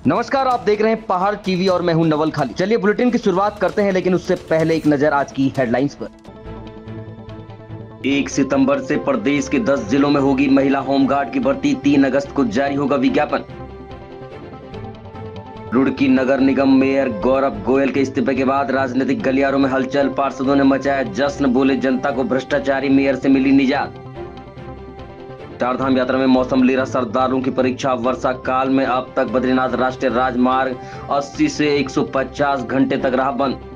नमस्कार, आप देख रहे हैं पहाड़ टीवी और मैं हूं नवल खाली। चलिए बुलेटिन की शुरुआत करते हैं, लेकिन उससे पहले एक नजर आज की हेडलाइंस पर। 1 सितंबर से प्रदेश के 10 जिलों में होगी महिला होमगार्ड की भर्ती। 3 अगस्त को जारी होगा विज्ञापन। रुड़की नगर निगम मेयर गौरव गोयल के इस्तीफे के बाद राजनीतिक गलियारों में हलचल। पार्षदों ने मचाया जश्न, बोले जनता को भ्रष्टाचारी मेयर से मिली निजात। चारधाम यात्रा में मौसम ले रहा श्रद्धालुओं की परीक्षा। वर्षा काल में अब तक बद्रीनाथ राष्ट्रीय राजमार्ग 80 से 150 घंटे तक रहा बंद।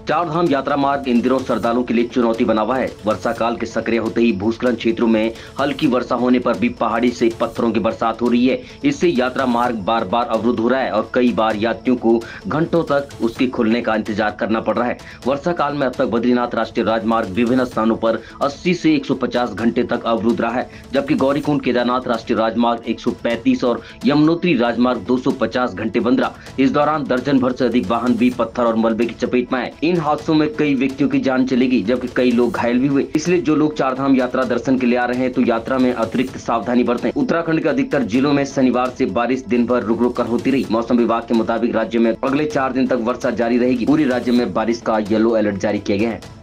चारधाम यात्रा मार्ग इन दिनों श्रद्धालुओं के लिए चुनौती बना हुआ है। वर्षा काल के सक्रिय होते ही भूस्खलन क्षेत्रों में हल्की वर्षा होने पर भी पहाड़ी से पत्थरों की बरसात हो रही है। इससे यात्रा मार्ग बार बार अवरुद्ध हो रहा है और कई बार यात्रियों को घंटों तक उसके खुलने का इंतजार करना पड़ रहा है। वर्षा काल में अब तक बद्रीनाथ राष्ट्रीय राजमार्ग विभिन्न स्थानों पर 80 से 150 घंटे तक अवरुद्ध रहा है, जबकि गौरीकुंड केदारनाथ राष्ट्रीय राजमार्ग 135 और यमुनोत्री राजमार्ग 250 घंटे बंद रहा। इस दौरान दर्जन भर से अधिक वाहन भी पत्थर और मलबे की चपेट में आए। इन हादसों में कई व्यक्तियों की जान चली गई, जबकि कई लोग घायल भी हुए। इसलिए जो लोग चारधाम यात्रा दर्शन के लिए आ रहे हैं तो यात्रा में अतिरिक्त सावधानी बरतें। उत्तराखंड के अधिकतर जिलों में शनिवार से बारिश दिन भर रुक रुक कर होती रही। मौसम विभाग के मुताबिक राज्य में अगले 4 दिन तक वर्षा जारी रहेगी। पूरे राज्य में बारिश का येलो अलर्ट जारी किया गया है।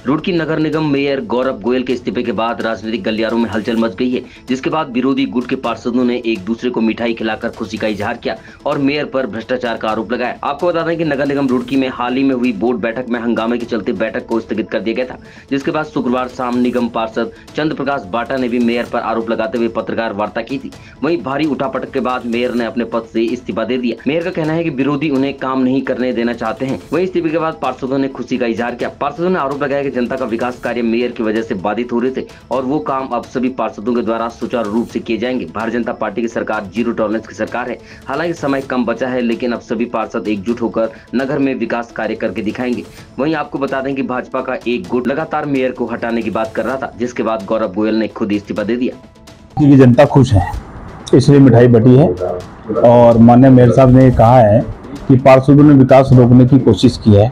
रुड़की नगर निगम मेयर गौरव गोयल के इस्तीफे के बाद राजनीतिक गलियारों में हलचल मच गई है, जिसके बाद विरोधी गुट के पार्षदों ने एक दूसरे को मिठाई खिलाकर खुशी का इजहार किया और मेयर पर भ्रष्टाचार का आरोप लगाया। आपको बता दें कि नगर निगम रुड़की में हाल ही में हुई बोर्ड बैठक में हंगामे के चलते बैठक को स्थगित कर दिया गया था, जिसके बाद शुक्रवार शाम निगम पार्षद चंद्र प्रकाश बाटा ने भी मेयर पर आरोप लगाते हुए पत्रकार वार्ता की थी। वहीं भारी उठापटक के बाद मेयर ने अपने पद से इस्तीफा दे दिया। मेयर का कहना है कि विरोधी उन्हें काम नहीं करने देना चाहते हैं। वहीं इस्तीफे के बाद पार्षदों ने खुशी का इजहार किया। पार्षदों ने आरोप लगाया कि जनता का विकास कार्य मेयर की वजह से बाधित हो रहे थे और वो काम अब सभी पार्षदों के द्वारा सुचारू रूप से किए जाएंगे। भारतीय जनता पार्टी की सरकार जीरो टॉलरेंस की सरकार है। हालांकि समय कम बचा है, लेकिन अब सभी पार्षद एकजुट होकर नगर में विकास कार्य करके दिखाएंगे। वहीं आपको बता दें कि भाजपा का एक गुट लगातार मेयर को हटाने की बात कर रहा था, जिसके बाद गौरव गोयल ने खुद इस्तीफा दे दिया। जनता खुश है, इसलिए मिठाई बटी है और माननीय मेयर साहब ने कहा है कि पार्षदों ने विकास रोकने की कोशिश की है।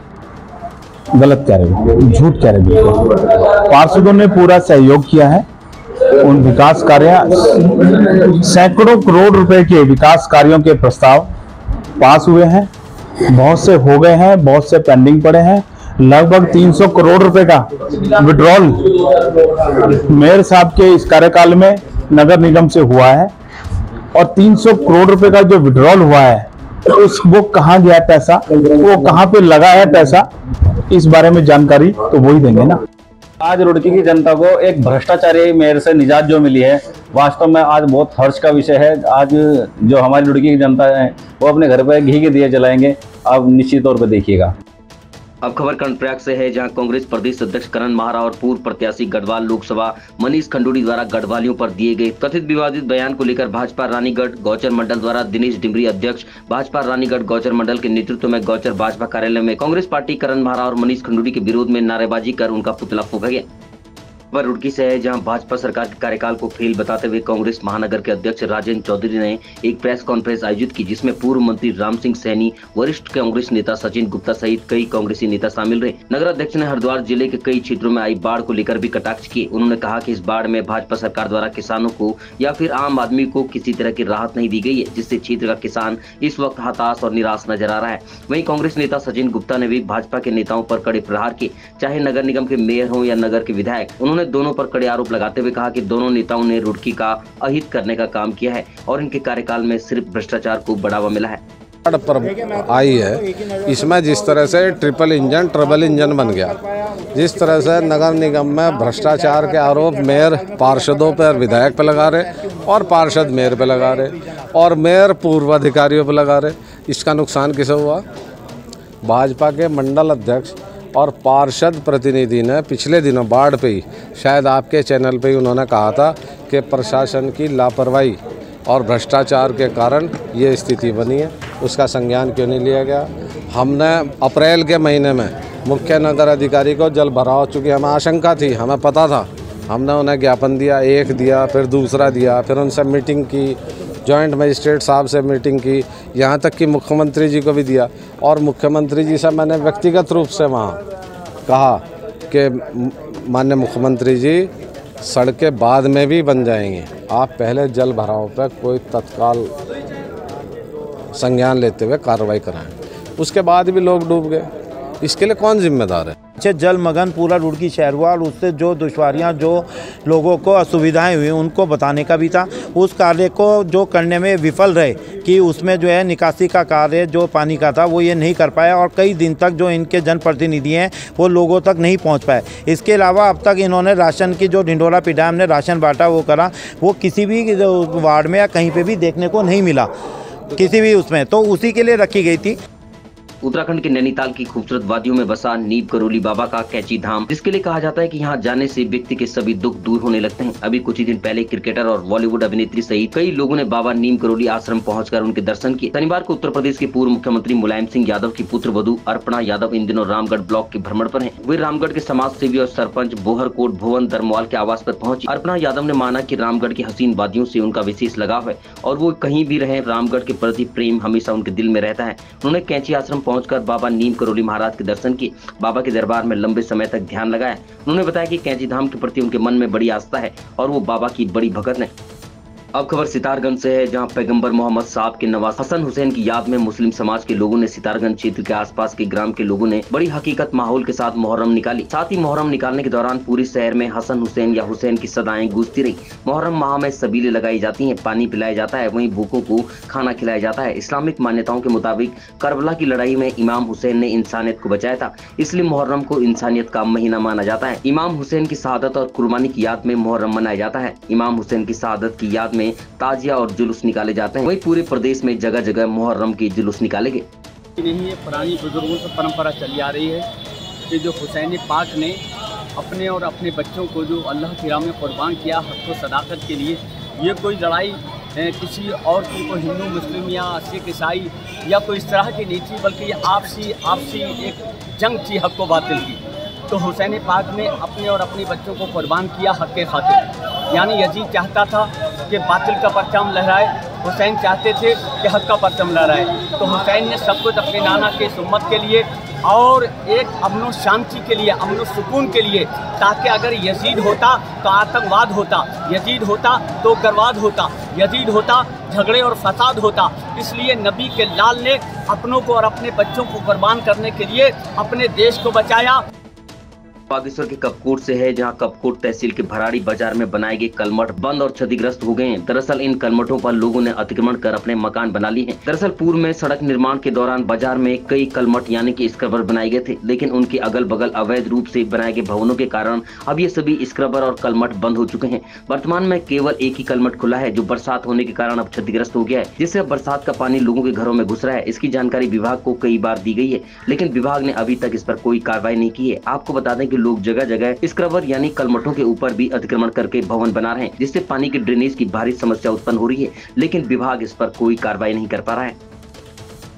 गलत कह रहे, झूठ कह रहे। पार्षदों ने पूरा सहयोग किया है। उन विकास कार्य सैकड़ों करोड़ रुपए के विकास कार्यों के प्रस्ताव पास हुए हैं। बहुत से हो गए हैं, बहुत से पेंडिंग पड़े हैं। लगभग 300 करोड़ रुपए का विड्रॉल मेयर साहब के इस कार्यकाल में नगर निगम से हुआ है और 300 करोड़ रुपए का जो विड्रॉल हुआ है वो कहाँ गया पैसा, वो कहाँ पे लगा है पैसा, इस बारे में जानकारी तो वो ही देंगे ना। आज रुड़की की जनता को एक भ्रष्टाचारी मेयर से निजात जो मिली है, वास्तव में आज बहुत हर्ष का विषय है। आज जो हमारी रुड़की की जनता है वो अपने घर पर घी के दिए जलाएंगे, आप निश्चित तौर पर देखिएगा। अब खबर कर्णप्रयाग से है, जहां कांग्रेस प्रदेश अध्यक्ष करण माहरा और पूर्व प्रत्याशी गढ़वाल लोकसभा मनीष खंडूड़ी द्वारा गढ़वालियों पर दिए गए कथित विवादित बयान को लेकर भाजपा रानीगढ़ गौचर मंडल द्वारा दिनेश डिमरी अध्यक्ष भाजपा रानीगढ़ गौचर मंडल के नेतृत्व में गौचर भाजपा कार्यालय में कांग्रेस पार्टी करण माहरा और मनीष खंडूड़ी के विरोध में नारेबाजी कर उनका पुतला फूंका गया। रुड़की से है, जहां भाजपा सरकार के कार्यकाल को फेल बताते हुए कांग्रेस महानगर के अध्यक्ष राजेंद्र चौधरी ने एक प्रेस कॉन्फ्रेंस आयोजित की, जिसमें पूर्व मंत्री राम सिंह सैनी, वरिष्ठ कांग्रेस नेता सचिन गुप्ता सहित कई कांग्रेसी नेता शामिल रहे। नगर अध्यक्ष ने हरिद्वार जिले के कई क्षेत्रों में आई बाढ़ को लेकर भी कटाक्ष किए। उन्होंने कहा कि इस बाढ़ में भाजपा सरकार द्वारा किसानों को या फिर आम आदमी को किसी तरह की राहत नहीं दी गई है, जिससे क्षेत्र का किसान इस वक्त हताश और निराश नजर आ रहा है। वहीं कांग्रेस नेता सचिन गुप्ता ने भी भाजपा के नेताओं पर कड़े प्रहार किए, चाहे नगर निगम के मेयर हो या नगर के विधायक। उन्होंने दोनों पर कड़े आरोप लगाते हुए कहा कि दोनों नेताओं ने रुड़की का अहित करने का काम किया है और इनके कार्यकाल में सिर्फ भ्रष्टाचार को बढ़ावा मिला है। पर आई है, इसमें जिस तरह से ट्रिपल इंजन बन गया, जिस तरह से नगर निगम में भ्रष्टाचार के आरोप मेयर पार्षदों पर विधायक पे लगा रहे और पार्षद मेयर पे लगा रहे और मेयर पूर्व अधिकारियों पे लगा रहे, इसका नुकसान किसे हुआ? भाजपा के मंडल अध्यक्ष और पार्षद प्रतिनिधि ने पिछले दिनों बाढ़ पे ही, शायद आपके चैनल पे ही उन्होंने कहा था कि प्रशासन की लापरवाही और भ्रष्टाचार के कारण ये स्थिति बनी है। उसका संज्ञान क्यों नहीं लिया गया? हमने अप्रैल के महीने में मुख्य नगर अधिकारी को जल भराव, चूँकि हमें आशंका थी, हमें पता था, हमने उन्हें ज्ञापन दिया, एक दिया, फिर दूसरा दिया, फिर उनसे मीटिंग की, जॉइंट मजिस्ट्रेट साहब से मीटिंग की, यहाँ तक कि मुख्यमंत्री जी को भी दिया और मुख्यमंत्री जी से मैंने व्यक्तिगत रूप से वहाँ कहा कि माननीय मुख्यमंत्री जी, सड़कें बाद में भी बन जाएंगी, आप पहले जल भराव पर कोई तत्काल संज्ञान लेते हुए कार्रवाई कराएं। उसके बाद भी लोग डूब गए, इसके लिए कौन जिम्मेदार है? अच्छे जलमग्न पूरा रुड़की शहर हुआ और उससे जो दुश्वारियां, जो लोगों को असुविधाएं हुई, उनको बताने का भी था। उस कार्य को जो करने में विफल रहे कि उसमें जो है निकासी का कार्य जो पानी का था वो ये नहीं कर पाया और कई दिन तक जो इनके जनप्रतिनिधि हैं वो लोगों तक नहीं पहुंच पाए। इसके अलावा अब तक इन्होंने राशन की जो ढिंडोरा पिटायम ने राशन बांटा वो करा, वो किसी भी वार्ड में या कहीं पर भी देखने को नहीं मिला किसी भी उसमें, तो उसी के लिए रखी गई थी। उत्तराखंड के नैनीताल की खूबसूरत वादियों में बसा नीब करोली बाबा का कैची धाम, जिसके लिए कहा जाता है कि यहाँ जाने से व्यक्ति के सभी दुख दूर होने लगते हैं। अभी कुछ ही दिन पहले क्रिकेटर और बॉलीवुड अभिनेत्री सहित कई लोगों ने बाबा नीम करोली आश्रम पहुंचकर उनके दर्शन किए। शनिवार को उत्तर प्रदेश के पूर्व मुख्यमंत्री मुलायम सिंह यादव की पुत्र वधू अर्पणा यादव इन दिनों रामगढ़ ब्लॉक के भ्रमण पर हैं। वे रामगढ़ के समाज सेवी और सरपंच बोहरकोट भुवन दरमवाल के आवास पर पहुंची। अर्पणा यादव ने माना कि रामगढ़ की हसीन वादियों से उनका विशेष लगाव है और वो कहीं भी रहे रामगढ़ के प्रति प्रेम हमेशा उनके दिल में रहता है। उन्होंने कैंची आश्रम पहुंचकर बाबा नीम करोली महाराज के दर्शन किए, बाबा के दरबार में लंबे समय तक ध्यान लगाया। उन्होंने बताया कि कैंची धाम के प्रति उनके मन में बड़ी आस्था है और वो बाबा की बड़ी भगत है। अब खबर सितारगंज से है, जहां पैगंबर मोहम्मद साहब के नवाज हसन हुसैन की याद में मुस्लिम समाज के लोगों ने सितारगंज क्षेत्र के आसपास के ग्राम के लोगों ने बड़ी हकीकत माहौल के साथ मुहर्रम निकाली। साथ ही मुहर्रम निकालने के दौरान पूरे शहर में हसन हुसैन या हुसैन की सदाएं गूंजती रही। मुहर्रम माह में सबीलें लगाई जाती हैं, पानी पिलाया जाता है, वहीं भूखों को खाना खिलाया जाता है। इस्लामिक मान्यताओं के मुताबिक करबला की लड़ाई में इमाम हुसैन ने इंसानियत को बचाया था, इसलिए मुहर्रम को इंसानियत का महीना माना जाता है। इमाम हुसैन की शहादत और कुर्बानी की याद में मुहर्रम मनाया जाता है। इमाम हुसैन की शहादत की याद में ताजिया और जुलूस निकाले जाते हैं। वहीं पूरे प्रदेश में जगह जगह मुहर्रम के जुलूस निकाले गए। नहीं, ये पुरानी बुजुर्गों से परंपरा चली आ रही है कि जो हुसैन पाक ने अपने और अपने बच्चों को जो अल्लाह की राह में कुर्बान किया हक व सदाकत के लिए, ये कोई लड़ाई किसी और की, कोई हिंदू मुस्लिम या सिख ईसाई या कोई इस तरह की नहीं थी, बल्कि ये आपसी एक जंग थी हक व बातिल की। तो हुसैन पाक ने अपने और अपने बच्चों को कुर्बान किया हक के खातिर। यानी यजीद चाहता था कि बातिल का परचम लहराए, हुसैन चाहते थे कि हक का परचम लहराए। तो हुसैन ने सब कुछ अपने नाना के उम्मत के लिए और एक अमन शांति के लिए, अमन सुकून के लिए, ताकि अगर यजीद होता तो आतंकवाद होता, यजीद होता तो उग्रवाद होता, यजीद होता झगड़े और फसाद होता। इसलिए नबी के लाल ने अपनों को और अपने बच्चों को कुर्बान करने के लिए अपने देश को बचाया। बागेश्वर के कपकोट से है, जहां कपकोट तहसील के भराड़ी बाजार में बनाए गए कलमठ बंद और क्षतिग्रस्त हो गए हैं। दरअसल इन कलमठों पर लोगों ने अतिक्रमण कर अपने मकान बना लिए हैं। दरअसल पूर्व में सड़क निर्माण के दौरान बाजार में कई कलमठ यानी कि स्क्रबर बनाए गए थे, लेकिन उनके अगल बगल अवैध रूप से बनाए गए भवनों के कारण अब ये सभी स्क्रबर और कलमठ बंद हो चुके हैं। वर्तमान में केवल एक ही कलमठ खुला है, जो बरसात होने के कारण अब क्षतिग्रस्त हो गया है, जिससे अब बरसात का पानी लोगों के घरों में घुस रहा है। इसकी जानकारी विभाग को कई बार दी गई है, लेकिन विभाग ने अभी तक इस पर कोई कार्रवाई नहीं की है। आपको बता दें कि लोग जगह जगह स्क्रबर यानी कलमठों के ऊपर भी अतिक्रमण करके भवन बना रहे हैं, जिससे पानी की ड्रेनेज की भारी समस्या उत्पन्न हो रही है, लेकिन विभाग इस पर कोई कार्रवाई नहीं कर पा रहा है।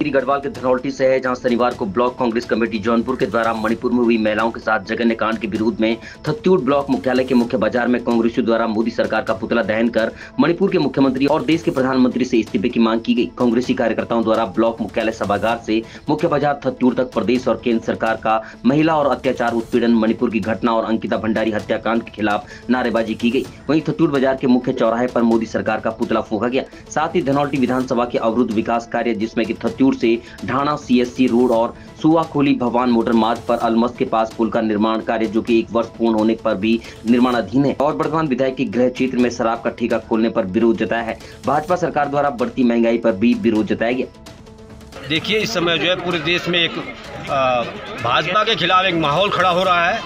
गढ़वाल के धनौल्टी से है, जहां शनिवार को ब्लॉक कांग्रेस कमेटी जौनपुर के द्वारा मणिपुर में हुई महिलाओं के साथ जघन्य कांड के विरोध में थत्यूड़ ब्लॉक मुख्यालय के मुख्य बाजार में कांग्रेसियों द्वारा मोदी सरकार का पुतला दहन कर मणिपुर के मुख्यमंत्री और देश के प्रधानमंत्री से इस्तीफे की मांग की गई। कांग्रेसी कार्यकर्ताओं द्वारा ब्लॉक मुख्यालय सभागार से मुख्य बाजार थत्यूड़ तक प्रदेश और केंद्र सरकार का महिला और अत्याचार उत्पीड़न, मणिपुर की घटना और अंकिता भंडारी हत्याकांड के खिलाफ नारेबाजी की गई। वहीं थत्यूड़ बाजार के मुख्य चौराहे पर मोदी सरकार का पुतला फूंका गया। साथ ही धनौल्टी विधानसभा के अवरुद्ध विकास कार्य, जिसमें कि थत्यूड़ से ढाणा CSC रोड और सुआखोली भगवान मोटर मार्ग पर अलमस्त के पास पुल का निर्माण कार्य, जो कि 1 वर्ष पूर्ण होने पर भी निर्माणाधीन है, और वर्तमान विधायक के गृह क्षेत्र में शराब का ठेका खोलने पर विरोध जताया है। भाजपा सरकार द्वारा बढ़ती महंगाई पर भी विरोध जताया गया। देखिए, इस समय जो है पूरे देश में एक भाजपा के खिलाफ एक माहौल खड़ा हो रहा है,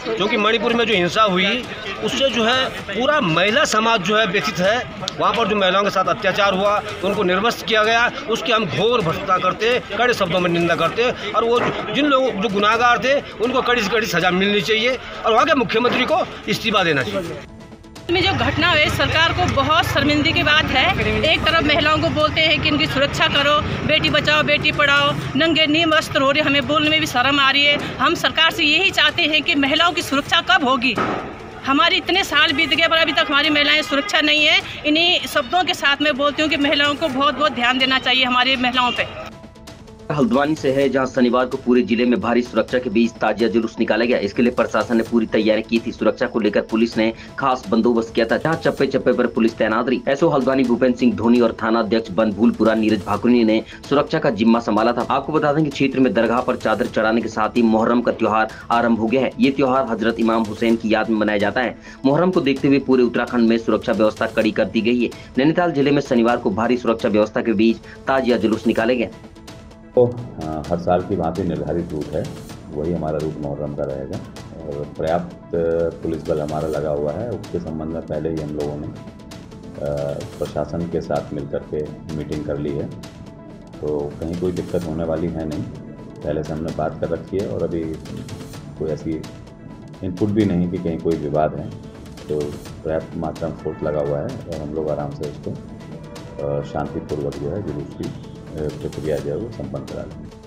क्योंकि मणिपुर में जो हिंसा हुई उससे जो है पूरा महिला समाज जो है व्यथित है। वहाँ पर जो महिलाओं के साथ अत्याचार हुआ, तो उनको निर्वस्त्र किया गया, उसकी हम घोर भर्त्सना करते, कड़े शब्दों में निंदा करते, और वो जिन लोग जो गुनाहगार थे उनको कड़ी से कड़ी सजा मिलनी चाहिए और वहाँ के मुख्यमंत्री को इस्तीफा देना चाहिए। में जो घटना हुई, सरकार को बहुत शर्मिंदगी की बात है। एक तरफ महिलाओं को बोलते हैं कि इनकी सुरक्षा करो, बेटी बचाओ बेटी पढ़ाओ, नंगे नीम वस्त्र हो रहे, हमें बोलने में भी शर्म आ रही है। हम सरकार से यही चाहते हैं कि महिलाओं की सुरक्षा कब होगी। हमारे इतने साल बीत गए पर अभी तक हमारी महिलाएं सुरक्षा नहीं है। इन्हीं शब्दों के साथ मैं बोलती हूँ कि महिलाओं को बहुत ध्यान देना चाहिए हमारी महिलाओं पे। हल्द्वानी से है, जहां शनिवार को पूरे जिले में भारी सुरक्षा के बीच ताजिया जुलूस निकाला गया। इसके लिए प्रशासन ने पूरी तैयारी की थी। सुरक्षा को लेकर पुलिस ने खास बंदोबस्त किया था, जहां चप्पे चप्पे पर पुलिस तैनात रही। ऐसो हल्द्वानी भूपेंद्र सिंह धोनी और थाना अध्यक्ष बनभूलपुरा नीरज भाकुनी ने सुरक्षा का जिम्मा संभाला था। आपको बता दें कि क्षेत्र में दरगाह पर चादर चढ़ाने के साथ ही मुहर्रम का त्योहार आरंभ हो गया है। ये त्योहार हजरत इमाम हुसैन की याद में मनाया जाता है। मुहर्रम को देखते हुए पूरे उत्तराखंड में सुरक्षा व्यवस्था कड़ी कर दी गई है। नैनीताल जिले में शनिवार को भारी सुरक्षा व्यवस्था के बीच ताजिया जुलूस निकाले गए। तो हर साल की भांति निर्धारित रूट है, वही हमारा रूट मुहर्रम का रहेगा और पर्याप्त पुलिस बल हमारा लगा हुआ है। उसके संबंध में पहले ही हम लोगों ने प्रशासन के साथ मिलकर के मीटिंग कर ली है, तो कहीं कोई दिक्कत होने वाली है नहीं। पहले से हमने बात कर रखी है और अभी कोई ऐसी इनपुट भी नहीं कि कहीं कोई विवाद है, तो पर्याप्त मात्रा में फोर्स लगा हुआ है और हम लोग आराम से उसको शांतिपूर्वक जो है जुलूस की प्रक्रिया जो है वो संपन्न करा लेंगे।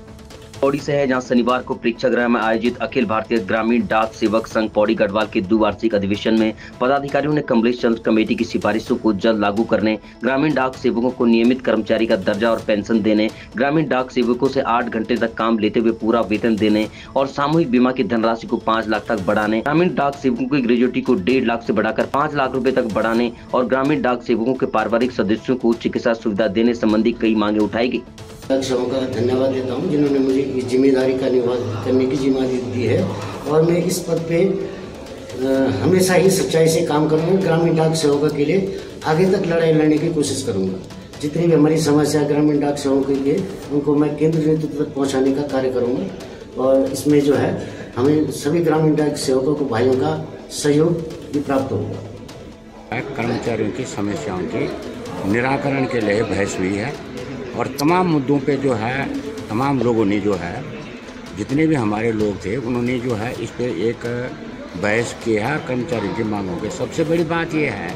पौड़ी से है, जहां शनिवार को प्रेक्षागृह में आयोजित अखिल भारतीय ग्रामीण डाक सेवक संघ पौड़ी गढ़वाल के द्विवार्षिक अधिवेशन में पदाधिकारियों ने कमलेश चंद्र कमेटी की सिफारिशों को जल्द लागू करने, ग्रामीण डाक सेवकों को नियमित कर्मचारी का दर्जा और पेंशन देने, ग्रामीण डाक सेवकों से 8 घंटे तक काम लेते हुए पूरा वेतन देने और सामूहिक बीमा की धनराशि को 5 लाख तक बढ़ाने, ग्रामीण डाक सेवकों की ग्रेजुएटी को 1.5 लाख से बढ़ाकर 5 लाख रुपए तक बढ़ाने और ग्रामीण डाक सेवकों के पारिवारिक सदस्यों को चिकित्सा सुविधा देने संबंधी कई मांगे उठाई गई। सबों का धन्यवाद देता हूं जिन्होंने मुझे इस जिम्मेदारी का निर्वाह करने की जिम्मेदारी दी है और मैं इस पद पे हमेशा ही सच्चाई से काम करूंगा। ग्रामीण डाक सेवकों के लिए आगे तक लड़ाई लड़ने की कोशिश करूंगा। जितनी भी हमारी समस्या ग्रामीण डाक सेवकों के लिए उनको मैं केंद्र नेतृत्व तक पहुंचाने का कार्य करूंगा और इसमें जो है हमें सभी ग्रामीण डाक सेवकों को भाइयों का सहयोग भी प्राप्त होगा। कर्मचारियों की समस्याओं के निराकरण के लिए बहस हुई है और तमाम मुद्दों पे जो है तमाम लोगों ने जो है जितने भी हमारे लोग थे उन्होंने जो है इस पे एक बहस किया है कर्मचारियों की मांगों के। सबसे बड़ी बात यह है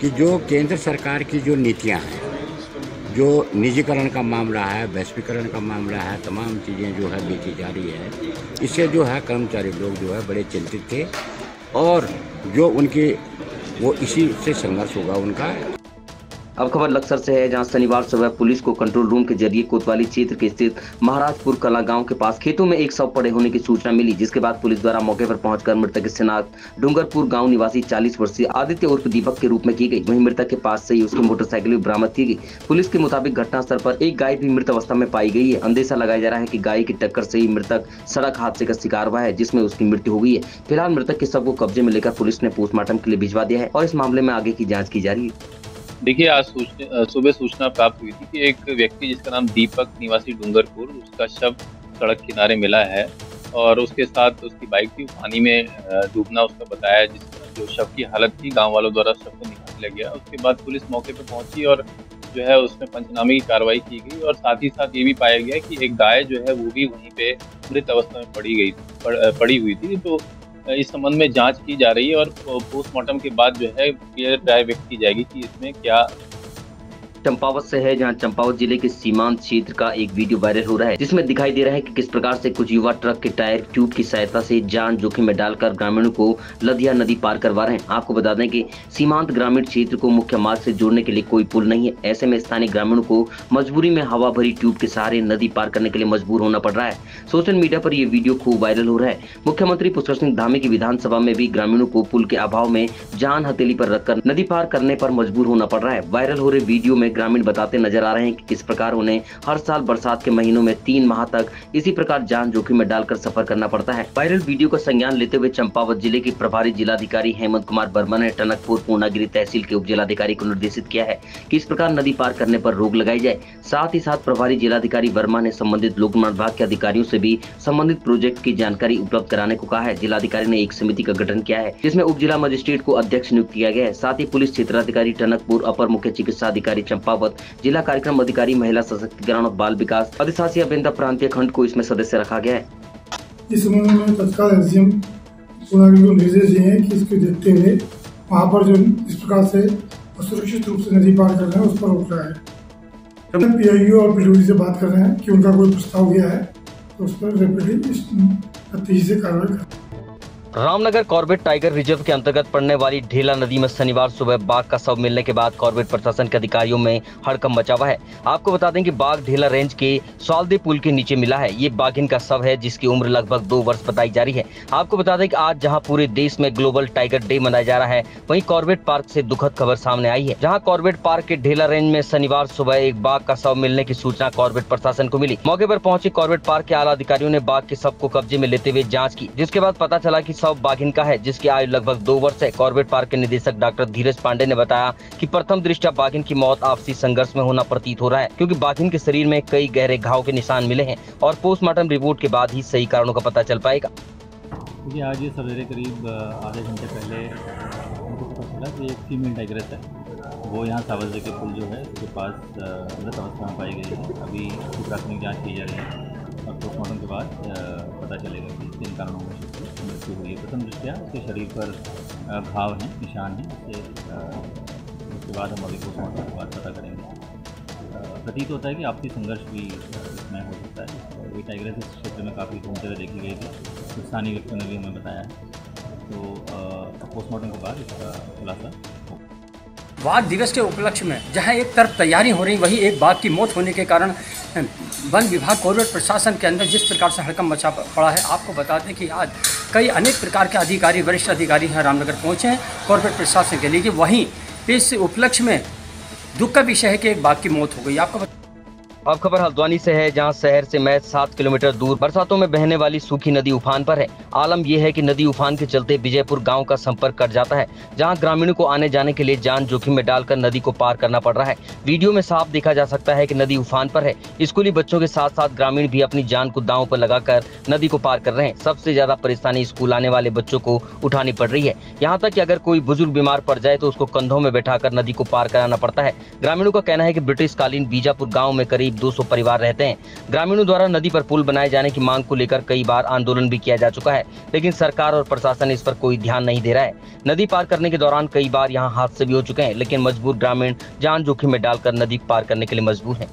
कि जो केंद्र सरकार की जो नीतियां हैं, जो निजीकरण का मामला है, वैश्वीकरण का मामला है, तमाम चीज़ें जो है बीती जा रही है, इससे जो है कर्मचारी लोग जो है बड़े चिंतित थे और जो उनके वो इसी से संघर्ष होगा उनका। अब खबर लक्सर से है, जहां शनिवार सुबह पुलिस को कंट्रोल रूम के जरिए कोतवाली क्षेत्र के स्थित महाराजपुर कला गांव के पास खेतों में एक शव पड़े होने की सूचना मिली, जिसके बाद पुलिस द्वारा मौके पर पहुंचकर मृतक की शिनाख्त डूंगरपुर गांव निवासी 40 वर्षीय आदित्य उर्फ दीपक के रूप में की गई। वहीं मृतक के पास से ही उसकी मोटरसाइकिल भी बरामद की गई। पुलिस के मुताबिक घटनास्थल पर एक गाय भी मृत अवस्था में पाई गई है। अंदेशा लगाया जा रहा है कि गाय की टक्कर से ही मृतक सड़क हादसे का शिकार हुआ है, जिसमें उसकी मृत्यु हो गई है। फिलहाल मृतक के शव को कब्जे में लेकर पुलिस ने पोस्टमार्टम के लिए भिजवा दिया है और इस मामले में आगे की जाँच की जा रही है। देखिए, आज सुबह सूचना प्राप्त हुई थी कि एक व्यक्ति जिसका नाम दीपक निवासी डूंगरपुर, उसका शव सड़क किनारे मिला है और उसके साथ उसकी बाइक थी। पानी में डूबना उसका बताया, जो शव की हालत थी। गांव वालों द्वारा शव को निकाल लिया गया। उसके बाद पुलिस मौके पर पहुंची और जो है उसमें पंचनामे की कार्रवाई की गई और साथ ही साथ ये भी पाया गया कि एक गाय जो है वो भी वहीं पे मृत अवस्था में पड़ी हुई थी। तो इस संबंध में जांच की जा रही है और पोस्टमार्टम के बाद जो है क्लियर राय व्यक्त की जाएगी कि इसमें क्या। चंपावत से है, जहां चंपावत जिले के सीमांत क्षेत्र का एक वीडियो वायरल हो रहा है, जिसमें दिखाई दे रहा है कि किस प्रकार से कुछ युवा ट्रक के टायर ट्यूब की सहायता से जान जोखिम में डालकर ग्रामीणों को लदिया नदी पार करवा रहे हैं। आपको बता दें कि सीमांत ग्रामीण क्षेत्र को मुख्य मार्ग से जोड़ने के लिए कोई पुल नहीं है। ऐसे में स्थानीय ग्रामीणों को मजबूरी में हवा भरी ट्यूब के सहारे नदी पार करने के लिए मजबूर होना पड़ रहा है। सोशल मीडिया पर यह वीडियो खूब वायरल हो रहा है। मुख्यमंत्री पुष्कर सिंह धामी की विधानसभा में भी ग्रामीणों को पुल के अभाव में जान हथेली पर रखकर नदी पार करने पर मजबूर होना पड़ रहा है। वायरल हो रहे वीडियो में ग्रामीण बताते नजर आ रहे हैं कि किस प्रकार उन्हें हर साल बरसात के महीनों में 3 माह तक इसी प्रकार जान जोखिम में डालकर सफर करना पड़ता है। वायरल वीडियो का संज्ञान लेते हुए चंपावत जिले के प्रभारी जिलाधिकारी हेमंत कुमार वर्मा ने टनकपुर पूर्णागिरी तहसील के उप जिलाधिकारी को निर्देशित किया है कि इस प्रकार नदी पार करने पर रोक लगाई जाए। साथ ही साथ प्रभारी जिलाधिकारी वर्मा ने संबंधित लोक निर्माण विभाग के अधिकारियों से भी संबंधित प्रोजेक्ट की जानकारी उपलब्ध कराने को कहा है। जिलाधिकारी ने एक समिति का गठन किया है, जिसमें उप जिला मजिस्ट्रेट को अध्यक्ष नियुक्त किया गया है। साथ ही पुलिस क्षेत्राधिकारी टनकपुर, अपर मुख्य चिकित्सा अधिकारी चंपावत, जिला कार्यक्रम अधिकारी महिला सशक्तिकरण और बाल विकास अधिशासी अबेंदा प्रांतीय खंड को इसमें सदस्य रखा गया है। इस संबंध में तत्काल एसडीएम पूर्णागिरी को निर्देश दिए हैं कि इसको देखते हुए वहाँ पर जो इस प्रकार से असुरक्षित रूप से नदी पार कर रहे हैं उस पर रोक रहा है। पीआईओ और पीडब्ल्यूडी से बात कर रहे हैं कि उनका कोई प्रस्ताव गया है तो उस पर रेपिडली तेजी से कार्रवाई कर। रामनगर कॉर्बेट टाइगर रिजर्व के अंतर्गत पड़ने वाली ढेला नदी में शनिवार सुबह बाघ का शव मिलने के बाद कॉर्बेट प्रशासन के अधिकारियों में हड़कंप मचा हुआ है। आपको बता दें कि बाघ ढेला रेंज के सालदे पुल के नीचे मिला है। ये बाघिन का शव है जिसकी उम्र लगभग 2 वर्ष बताई जा रही है। आपको बता दें कि आज जहां पूरे देश में ग्लोबल टाइगर डे मनाया जा रहा है, वहीं कॉर्बेट पार्क से दुखद खबर सामने आई है, जहाँ कॉर्बेट पार्क के ढेला रेंज में शनिवार सुबह एक बाघ का शव मिलने की सूचना कॉर्बेट प्रशासन को मिली। मौके पर पहुंचे कॉर्बेट पार्क के आला अधिकारियों ने बाघ के शव को कब्जे में लेते हुए जाँच की, जिसके बाद पता चला कि शव बाघिन का है जिसकी आयु लगभग 2 वर्ष है। कॉर्बेट पार्क के निदेशक डॉक्टर धीरज पांडे ने बताया कि प्रथम दृष्टया बाघिन की मौत आपसी संघर्ष में होना प्रतीत हो रहा है, क्योंकि बाघिन के शरीर में कई गहरे घाव के निशान मिले हैं और पोस्टमार्टम रिपोर्ट के बाद ही सही कारणों का पता चल पाएगा। आज ये सवेरे करीब आधे घंटे पहले हमको पता चला कि एक फीमेल टाइग्रेस है, वो यहाँ सावजरे के पुल जो है उसके पास मृत अवस्था में पाई गई है। अभी प्राथमिक जाँच की जा रही है और पोस्टमार्टम के बाद पता चलेगा कि किन कारणों में मृत्यु हुई है। प्रथम दृष्टया उसके शरीर पर घाव हैं, निशान हैं। उसके बाद हम अभी पोस्टमार्टम के बाद पता करेंगे। प्रतीत होता है कि आपसी संघर्ष भी इसमें हो सकता है। ये टाइग्रेस इस क्षेत्र में काफ़ी घूमते हुए देखी गई थी, स्थानीय व्यक्तियों ने भी हमें बताया है। तो पोस्टमार्टम के बाद इसका खुलासा होगा। बाघ दिवस के उपलक्ष्य में जहां एक तरफ तैयारी हो रही, वहीं एक बाघ की मौत होने के कारण वन विभाग कॉर्बेट प्रशासन के अंदर जिस प्रकार से हड़कंप मचा पड़ा है। आपको बता दें कि आज कई अनेक प्रकार के अधिकारी, वरिष्ठ अधिकारी यहाँ रामनगर पहुँचे हैं कॉर्बेट प्रशासन के लिए कि वहीं इस उपलक्ष्य में दुख का विषय है कि एक बाघ की मौत हो गई। आपको अब खबर हल्द्वानी से है, जहां शहर से महज 7 किलोमीटर दूर बरसातों में बहने वाली सूखी नदी उफान पर है। आलम यह है कि नदी उफान के चलते विजयपुर गांव का संपर्क कट जाता है, जहां ग्रामीणों को आने जाने के लिए जान जोखिम में डालकर नदी को पार करना पड़ रहा है। वीडियो में साफ देखा जा सकता है कि नदी उफान पर है। स्कूली बच्चों के साथ साथ ग्रामीण भी अपनी जान को दांव पर लगाकर नदी को पार कर रहे हैं। सबसे ज्यादा परेशानी स्कूल आने वाले बच्चों को उठानी पड़ रही है। यहाँ तक कि अगर कोई बुजुर्ग बीमार पड़ जाए तो उसको कंधों में बैठाकर नदी को पार कराना पड़ता है। ग्रामीणों का कहना है कि ब्रिटिश कालीन बीजापुर गाँव में करीब 200 परिवार रहते हैं। ग्रामीणों द्वारा नदी पर पुल बनाए जाने की मांग को लेकर कई बार आंदोलन भी किया जा चुका है, लेकिन सरकार और प्रशासन इस पर कोई ध्यान नहीं दे रहा है। नदी पार करने के दौरान कई बार यहां हादसे भी हो चुके हैं, लेकिन मजबूर ग्रामीण जान जोखिम में डालकर नदी पार करने के लिए मजबूर हैं।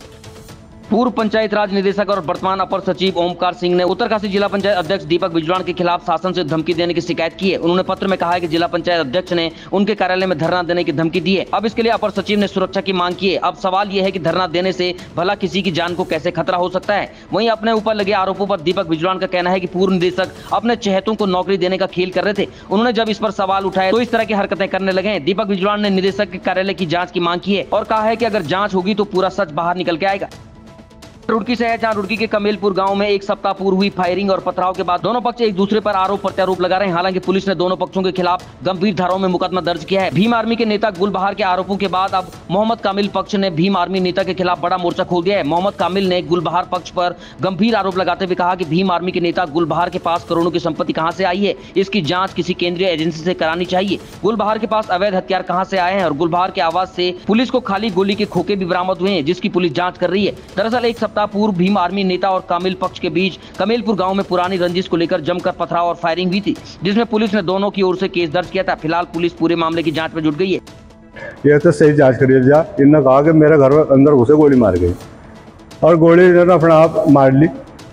पूर्व पंचायत राज निदेशक और वर्तमान अपर सचिव ओमकार सिंह ने उत्तरकाशी जिला पंचायत अध्यक्ष दीपक बिजलान के खिलाफ शासन से धमकी देने की शिकायत की है। उन्होंने पत्र में कहा है कि जिला पंचायत अध्यक्ष ने उनके कार्यालय में धरना देने की धमकी दी है। अब इसके लिए अपर सचिव ने सुरक्षा की मांग की है। अब सवाल यह है कि धरना देने से भला किसी की जान को कैसे खतरा हो सकता है। वहीं अपने ऊपर लगे आरोपों पर दीपक बिजलान का कहना है कि पूर्व निदेशक अपने चहेतों को नौकरी देने का खेल कर रहे थे। उन्होंने जब इस पर सवाल उठाए तो इस तरह की हरकतें करने लगे। दीपक बिजलान ने निदेशक के कार्यालय की जाँच की मांग की है और कहा है कि अगर जाँच होगी तो पूरा सच बाहर निकल के आएगा। रुड़की से है, जहां रुड़की के कमेलपुर गांव में एक सप्ताह पूर्व हुई फायरिंग और पथराव के बाद दोनों पक्ष एक दूसरे पर आरोप प्रत्यारोप लगा रहे हैं। हालांकि पुलिस ने दोनों पक्षों के खिलाफ गंभीर धाराओं में मुकदमा दर्ज किया है। भीम आर्मी के नेता गुलबहार के आरोपों के बाद अब मोहम्मद कामिल पक्ष ने भीम आर्मी नेता के खिलाफ बड़ा मोर्चा खोल दिया है। मोहम्मद कामिल ने गुलबहार पक्ष पर गंभीर आरोप लगाते हुए कहा कि भीम आर्मी के नेता गुलबहार के पास करोड़ों की संपत्ति कहां से आई है, इसकी जांच किसी केंद्रीय एजेंसी से करानी चाहिए। गुलबहार के पास अवैध हथियार कहां से आए हैं और गुलबहार के आवाज से पुलिस को खाली गोली के खोखे भी बरामद हुए हैं, जिसकी पुलिस जांच कर रही है। दरअसल एक सप्ताह पूर्व भीम आर्मी नेता और कामिल पक्ष के बीच कमेलपुर गांव में पुरानी रंजिश को लेकर जमकर पथराव और फायरिंग हुई थी, जिसमें पुलिस ने दोनों की ओर से केस दर्ज किया था। फिलहाल पुलिस पूरे मामले की जांच में जुट गई है। ये तो सही जांच करिए जा। इन्होंने कहा कि मेरे घर अंदर घुसे गोली मार गई और गोली इन्होंने अपने आप मार ली,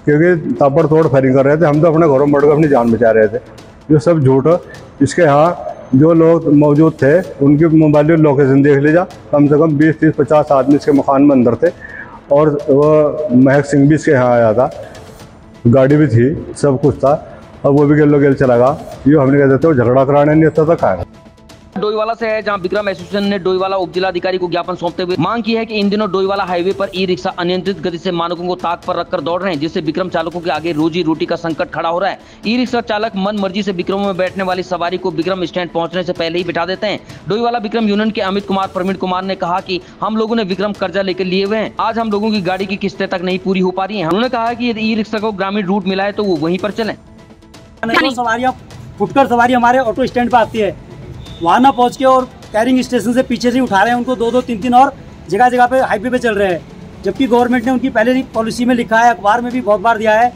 क्योंकि ताबड़तोड़ फायरिंग कर रहे थे। हम तो अपने घरों में बढ़कर अपनी जान बचा रहे थे। ये सब झूठ है। इसके यहाँ जो लोग मौजूद थे उनकी मोबाइल लोकेशन देख लीजिए। कम से कम 20, 30, 50 आदमी इसके मकान में अंदर थे और वो महक सिंह भी इसके यहाँ आया था। गाड़ी भी थी, सब कुछ था, और वो भी गेल चला गया। ये हमने कहते थे वो झगड़ा कराने नहीं आता था कहा। डोईवाला से है, जहां विक्रम एसोसिएशन ने डोईवाला उप जिलाधिकारी को ज्ञापन सौंपते हुए मांग की है कि इन दिनों डोईवाला हाईवे पर ई रिक्शा अनियंत्रित गति से मानकों को ताक पर रखकर दौड़ रहे हैं, जिससे विक्रम चालकों के आगे रोजी रोटी का संकट खड़ा हो रहा है। ई रिक्शा चालक मन मर्जी से विक्रमों में बैठने वाली सवारी को विक्रम स्टैंड पहुंचने से पहले ही बिठा देते हैं। डोईवाला विक्रम यूनियन के अमित कुमार प्रवीण कुमार ने कहा कि हम लोगों ने विक्रम कर्जा लेकर लिए हुए हैं। आज हम लोगों की गाड़ी की किस्तें तक नहीं पूरी हो पा रही है। उन्होंने कहा कि यदि ई रिक्शा को ग्रामीण रूट मिला है तो वो वहीं पर चले। सवारियाँ फुटकर सवारी हमारे ऑटो स्टैंड पर आती है, वहाँ न पहुँच के और कैरिंग स्टेशन से पीछे से उठा रहे हैं उनको 2-2, 3-3 और जगह जगह पे हाईवे पे चल रहे हैं। जबकि गवर्नमेंट ने उनकी पहले ही पॉलिसी में लिखा है, अखबार में भी बहुत बार दिया है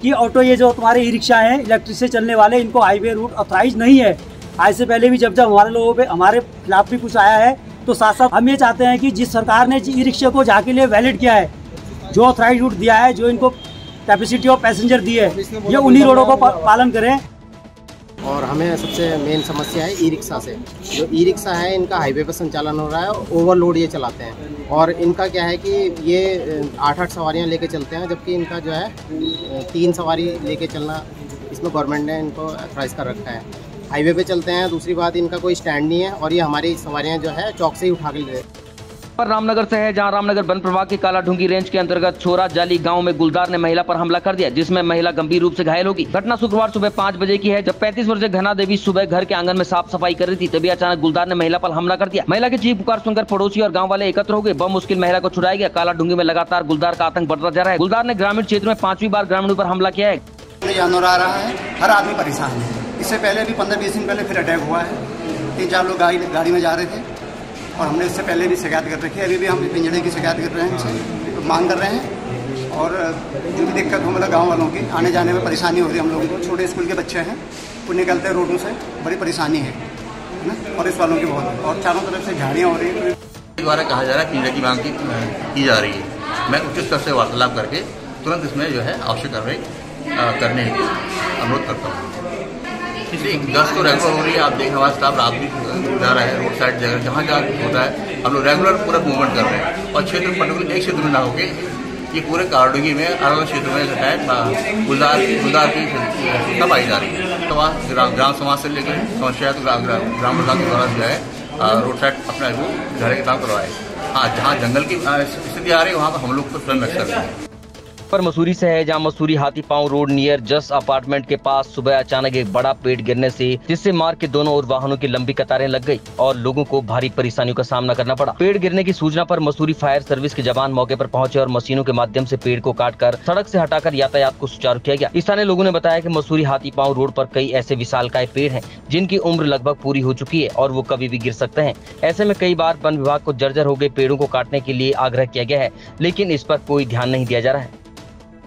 कि ऑटो ये जो तुम्हारे ई रिक्शा हैं इलेक्ट्रिक से चलने वाले, इनको हाईवे रूट ऑथराइज नहीं है। आज से पहले भी जब हमारे लोगों पे हमारे खिलाफ भी कुछ आया है, तो साथ साथ हम ये चाहते हैं कि जिस सरकार ने ई रिक्शा को जहाँ के लिए वैलिड किया है, जो ऑथराइज रूट दिया है, जो इनको कैपेसिटी ऑफ पैसेंजर दी है, ये उन्हीं रोडों को पालन करें। और हमें सबसे मेन समस्या है ई रिक्शा से। जो ई रिक्शा है इनका हाईवे पर संचालन हो रहा है, ओवरलोड ये चलाते हैं और इनका क्या है कि ये 8-8 सवारियां लेके चलते हैं, जबकि इनका जो है 3 सवारी लेके चलना इसमें गवर्नमेंट ने इनको अथॉराइज कर रखा है। हाईवे पे चलते हैं। दूसरी बात, इनका कोई स्टैंड नहीं है और ये हमारी सवारियां जो है चौक से ही उठा के ले पर रामनगर से है, जहां रामनगर वन प्रभाग के कालाढूंगी रेंज के अंतर्गत छोरा जाली गांव में गुलदार ने महिला पर हमला कर दिया, जिसमें महिला गंभीर रूप से घायल होगी। घटना शुक्रवार सुबह 5 बजे की है, जब 35 वर्षीय घना देवी सुबह घर के आंगन में साफ सफाई कर रही थी, तभी अचानक गुलदार ने महिला पर हमला कर दिया। महिला की चीख पुकार सुनकर पड़ोसी और गाँव वाले एकत्र हो गए। बमुश्किल महिला को छुड़ाया गया। कालाढूंगी में लगातार गुलदार का आतंक बढ़ता जा रहा है। गुलदार ने ग्रामीण क्षेत्र में 5वीं बार ग्रामीणों पर हमला किया है। जानवर आ रहा है, हर आदमी परेशान है। इससे पहले भी 15-20 दिन पहले फिर अटैक हुआ है। 3-4 लोग गाड़ी में जा रहे थे और हमने इससे पहले भी शिकायत कर रखी है। अभी भी हम पिंजड़े की शिकायत कर रहे हैं, तो मांग कर रहे हैं। और जो भी दिक्कत हो, मतलब गाँव वालों की आने जाने में परेशानी हो रही है। हम लोगों को छोटे स्कूल के बच्चे हैं, वो निकलते हैं रोडों से, बड़ी परेशानी है ना, और इस वालों की बहुत। और चारों तरफ से झाड़ियाँ हो रही हैं। द्वारा कहा जा रहा है पिंजड़े की मांग की जा रही है। मैं उच्च स्तर से वार्तालाप करके तुरंत इसमें जो है आवश्यक कार्रवाई करने की अनुरोध करता हूँ। इसलिए गश्त तो रेगुलर हो रही है। आप देखें, हमारा स्टाफ रात भी जा रहा है, रोड साइड जगह जहाँ जहाँ होता है हम लोग रेगुलर पूरा मूवमेंट कर रहे हैं। और क्षेत्र पर्टिकुलर एक क्षेत्र में ना होके ये पूरे कालाढूंगी में अलग अलग क्षेत्र में है गुलदार की सब आई जा रही है। तो ग्राम समाज से लेकर समस्या तो ग्राम प्रधान के द्वारा जो है रोड साइड अपना वो झाड़े के काम करवाए। हाँ, जहाँ जंगल की स्थिति आ रही है वहाँ पर हम लोग तो स्वयं कर रहे हैं। पर मसूरी से है, जहां मसूरी हाथी पांव रोड नियर जस अपार्टमेंट के पास सुबह अचानक एक बड़ा पेड़ गिरने से जिससे मार्ग के दोनों ओर वाहनों की लंबी कतारें लग गई और लोगों को भारी परेशानियों का सामना करना पड़ा। पेड़ गिरने की सूचना पर मसूरी फायर सर्विस के जवान मौके पर पहुंचे और मशीनों के माध्यम से पेड़ को काटकर सड़क से हटाकर यातायात को सुचारू किया गया। स्थानीय लोगों ने बताया कि मसूरी हाथी पांव रोड पर कई ऐसे विशालकाय पेड़ हैं जिनकी उम्र लगभग पूरी हो चुकी है और वो कभी भी गिर सकते हैं। ऐसे में कई बार वन विभाग को जर्जर हो गए पेड़ों को काटने के लिए आग्रह किया गया है, लेकिन इस पर कोई ध्यान नहीं दिया जा रहा है।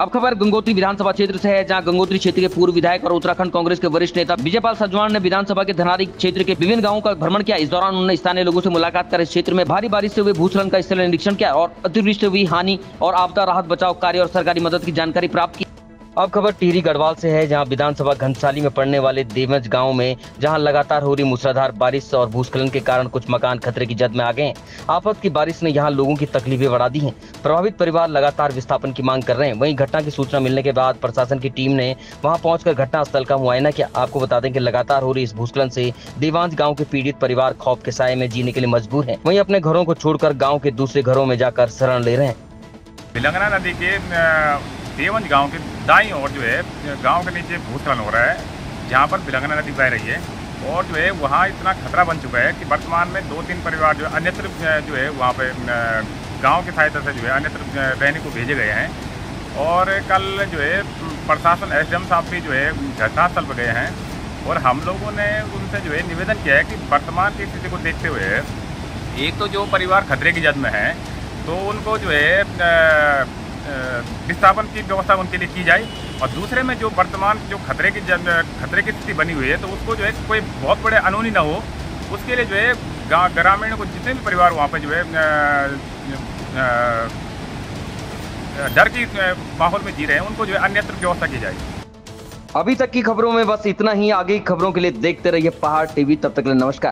अब खबर गंगोत्री विधानसभा क्षेत्र से है, जहां गंगोत्री क्षेत्र के पूर्व विधायक और उत्तराखंड कांग्रेस के वरिष्ठ नेता विजयपाल सजवाण ने विधानसभा के धनारी क्षेत्र के विभिन्न गांवों का भ्रमण किया। इस दौरान उन्होंने स्थानीय लोगों से मुलाकात कर इस क्षेत्र में भारी बारिश से हुए भूस्खलन का स्थलीय निरीक्षण किया और अतिवृष्टि हुई हानि और आपदा राहत बचाव कार्य और सरकारी मदद की जानकारी प्राप्त की। अब खबर टिहरी गढ़वाल से है, जहां विधानसभा घंसाली में पड़ने वाले देवज गांव में जहां लगातार हो रही मूसलाधार बारिश और भूस्खलन के कारण कुछ मकान खतरे की जद में आ गए हैं। आफत की बारिश ने यहां लोगों की तकलीफें बढ़ा दी हैं। प्रभावित परिवार लगातार विस्थापन की मांग कर रहे हैं। वहीं घटना की सूचना मिलने के बाद प्रशासन की टीम ने वहां पहुंचकर घटनास्थल का मुआयना किया। आपको बता दें कि लगातार हो रही इस भूस्खलन से देवांश गाँव के पीड़ित परिवार खौफ के साये में जीने के लिए मजबूर है। वहीं अपने घरों को छोड़कर गाँव के दूसरे घरों में जाकर शरण ले रहे हैं। बिलंगना नदी के देवंज गांव के दाईं ओर जो है गांव के नीचे भूस्खलन हो रहा है, जहां पर बिलंगना नदी बह रही है और जो है वहां इतना खतरा बन चुका है कि वर्तमान में 2-3 परिवार जो अन्यत्र जो है वहां पे गांव की सहायता से जो है अन्यत्र रहने को भेजे गए हैं। और कल जो है प्रशासन SDM साहब भी जो है घटनास्थल पर गए हैं और हम लोगों ने उनसे जो है निवेदन किया है कि वर्तमान की स्थिति को देखते हुए एक तो जो परिवार खतरे की जद में है तो उनको जो है विस्थापन की व्यवस्था उनके लिए की जाए, और दूसरे में जो वर्तमान जो खतरे की स्थिति बनी हुई है तो उसको जो है कोई बहुत बड़े अनहोनी ना हो, उसके लिए जो है ग्रामीण को जितने भी परिवार वहाँ पे जो है डर की माहौल में जी रहे हैं उनको जो है अन्यत्र व्यवस्था की जाए। अभी तक की खबरों में बस इतना ही। आगे की खबरों के लिए देखते रहिए पहाड़ टीवी। तब तक के लिए नमस्कार।